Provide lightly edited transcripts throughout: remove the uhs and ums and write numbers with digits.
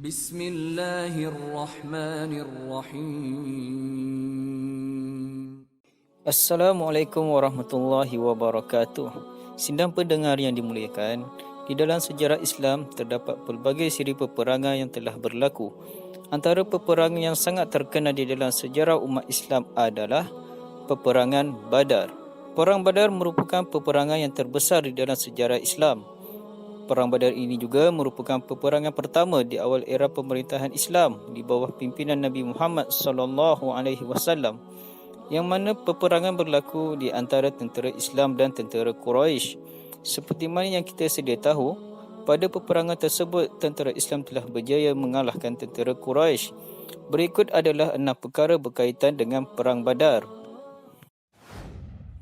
Bismillahirrahmanirrahim. Assalamualaikum warahmatullahi wabarakatuh. Sidang pendengar yang dimuliakan, di dalam sejarah Islam terdapat pelbagai siri peperangan yang telah berlaku. Antara peperangan yang sangat terkenal di dalam sejarah umat Islam adalah peperangan Badar. Perang Badar merupakan peperangan yang terbesar di dalam sejarah Islam. Perang Badar ini juga merupakan peperangan pertama di awal era pemerintahan Islam di bawah pimpinan Nabi Muhammad SAW, yang mana peperangan berlaku di antara tentera Islam dan tentera Quraisy. Seperti mana yang kita sedia tahu, pada peperangan tersebut tentera Islam telah berjaya mengalahkan tentera Quraisy. Berikut adalah 6 perkara berkaitan dengan perang Badar.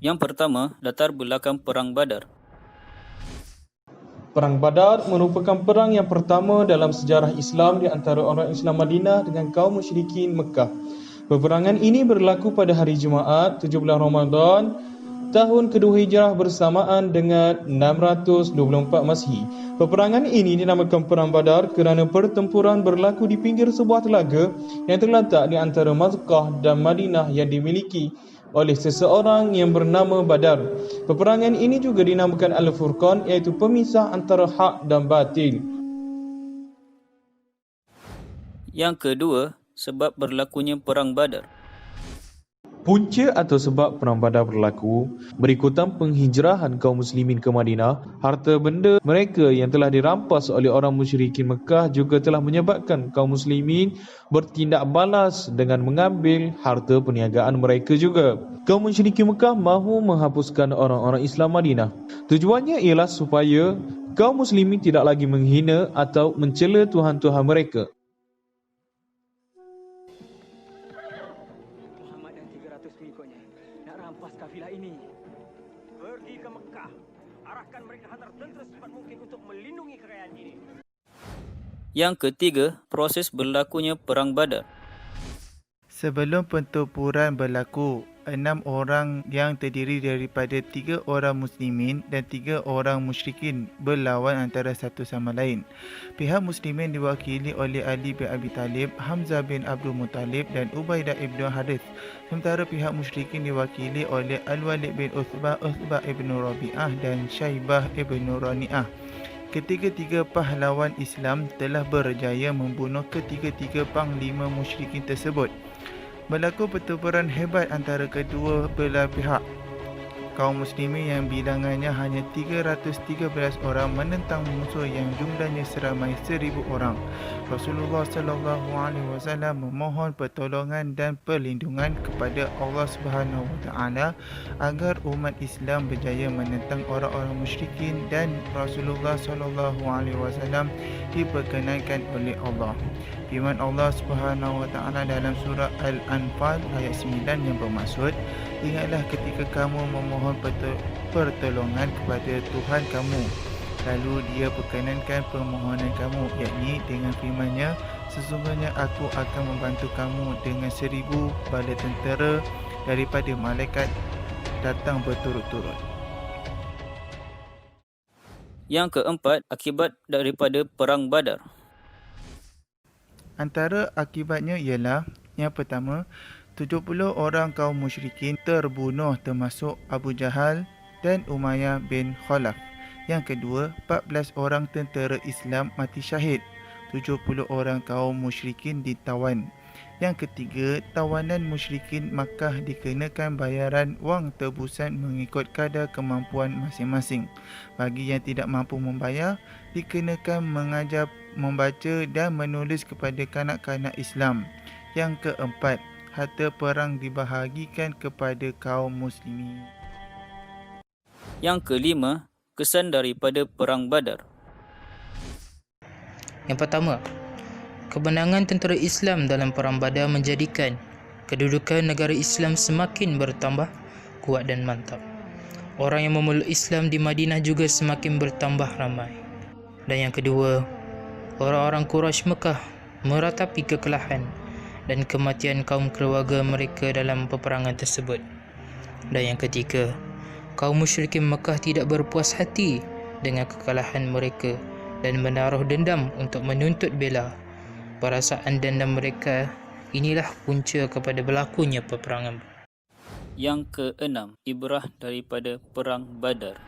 Yang pertama, latar belakang perang Badar. Perang Badar merupakan perang yang pertama dalam sejarah Islam di antara orang Islam Madinah dengan kaum musyrikin Mekah. Peperangan ini berlaku pada hari Jumaat 17 Ramadan tahun kedua Hijrah bersamaan dengan 624 Masihi. Peperangan ini dinamakan Perang Badar kerana pertempuran berlaku di pinggir sebuah telaga yang terletak di antara Makkah dan Madinah yang dimiliki oleh seseorang yang bernama Badar. Peperangan ini juga dinamakan Al-Furqan, iaitu pemisah antara hak dan batil. Yang kedua, sebab berlakunya perang Badar. Punca atau sebab Perang Badar berlaku berikutan penghijrahan kaum muslimin ke Madinah. Harta benda mereka yang telah dirampas oleh orang musyrikin Mekah juga telah menyebabkan kaum muslimin bertindak balas dengan mengambil harta perniagaan mereka juga. Kaum musyrikin Mekah mahu menghapuskan orang-orang Islam Madinah. Tujuannya ialah supaya kaum muslimin tidak lagi menghina atau mencela tuhan-tuhan mereka. Pengikutnya nak rampas kafilah ini. Pergi ke Mekah. Arahkan mereka hantar tentera secepat mungkin untuk melindungi kekayaan ini. Yang ketiga, proses berlakunya perang Badar. Sebelum pertempuran berlaku, 6 orang yang terdiri daripada 3 orang muslimin dan 3 orang musyrikin berlawan antara satu sama lain. Pihak muslimin diwakili oleh Ali bin Abi Talib, Hamzah bin Abdul Muttalib dan Ubaidah ibn Harith. Sementara pihak musyrikin diwakili oleh Al-Walid bin Uthbah, Uthbah ibn Rabi'ah dan Syaibah ibn Rani'ah. Ketiga-tiga pahlawan Islam telah berjaya membunuh ketiga-tiga panglima musyrikin tersebut. Berlaku pertempuran hebat antara kedua belah pihak. Kaum muslimin yang bilangannya hanya 313 orang menentang musuh yang jumlahnya seramai 1000 orang. Rasulullah SAW memohon pertolongan dan perlindungan kepada Allah Subhanahu Wa Taala agar umat Islam berjaya menentang orang-orang musyrikin dan Rasulullah SAW diperkenankan oleh Allah. Firman Allah Subhanahu Wa Taala dalam surah Al-Anfal ayat 9 yang bermaksud, ingatlah ketika kamu memohon pertolongan kepada Tuhan kamu, lalu dia perkenankan permohonan kamu, yakni dengan firman-Nya, sesungguhnya aku akan membantu kamu dengan 1000 bala tentera daripada malaikat datang berturut-turut. Yang keempat, akibat daripada perang Badar. Antara akibatnya ialah, yang pertama, 70 orang kaum musyrikin terbunuh termasuk Abu Jahal dan Umayyah bin Khalaf. Yang kedua, 14 orang tentera Islam mati syahid. 70 orang kaum musyrikin ditawan. Yang ketiga, tawanan musyrikin Makkah dikenakan bayaran wang tebusan mengikut kadar kemampuan masing-masing. Bagi yang tidak mampu membayar, dikenakan mengajar membaca dan menulis kepada kanak-kanak Islam. Yang keempat, harta perang dibahagikan kepada kaum muslimin. Yang kelima, kesan daripada perang Badar. Yang pertama, kemenangan tentera Islam dalam perang Badar menjadikan kedudukan negara Islam semakin bertambah kuat dan mantap. Orang yang memeluk Islam di Madinah juga semakin bertambah ramai. Dan yang kedua, orang-orang Quraisy Mekah meratapi kekalahan dan kematian kaum keluarga mereka dalam peperangan tersebut. Dan yang ketiga, kaum musyrikin Mekah tidak berpuas hati dengan kekalahan mereka dan menaruh dendam untuk menuntut bela. perasaan dendam mereka inilah punca kepada berlakunya peperangan. Yang keenam, ibrah daripada Perang Badar.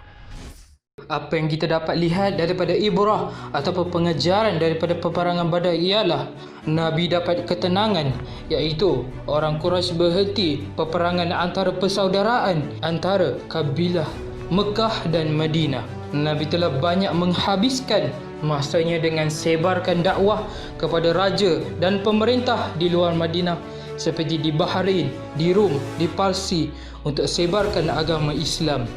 Apa yang kita dapat lihat daripada ibrah ataupun pengajaran daripada peperangan Badar ialah Nabi dapat ketenangan, iaitu orang Quraisy berhenti peperangan antara persaudaraan antara kabilah Mekah dan Madinah. Nabi telah banyak menghabiskan masanya dengan sebarkan dakwah kepada raja dan pemerintah di luar Madinah seperti di Bahrain, di Rom, di Parsi untuk sebarkan agama Islam.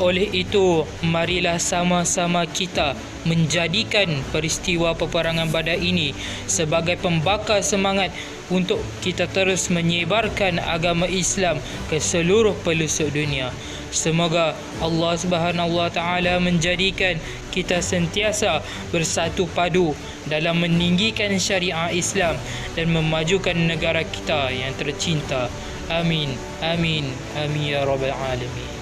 Oleh itu, marilah sama-sama kita menjadikan peristiwa peperangan Badar ini sebagai pembakar semangat untuk kita terus menyebarkan agama Islam ke seluruh pelosok dunia. Semoga Allah Subhanahu Wa Taala menjadikan kita sentiasa bersatu padu dalam meninggikan syariat Islam dan memajukan negara kita yang tercinta. Amin, amin, amin ya rabbal alamin.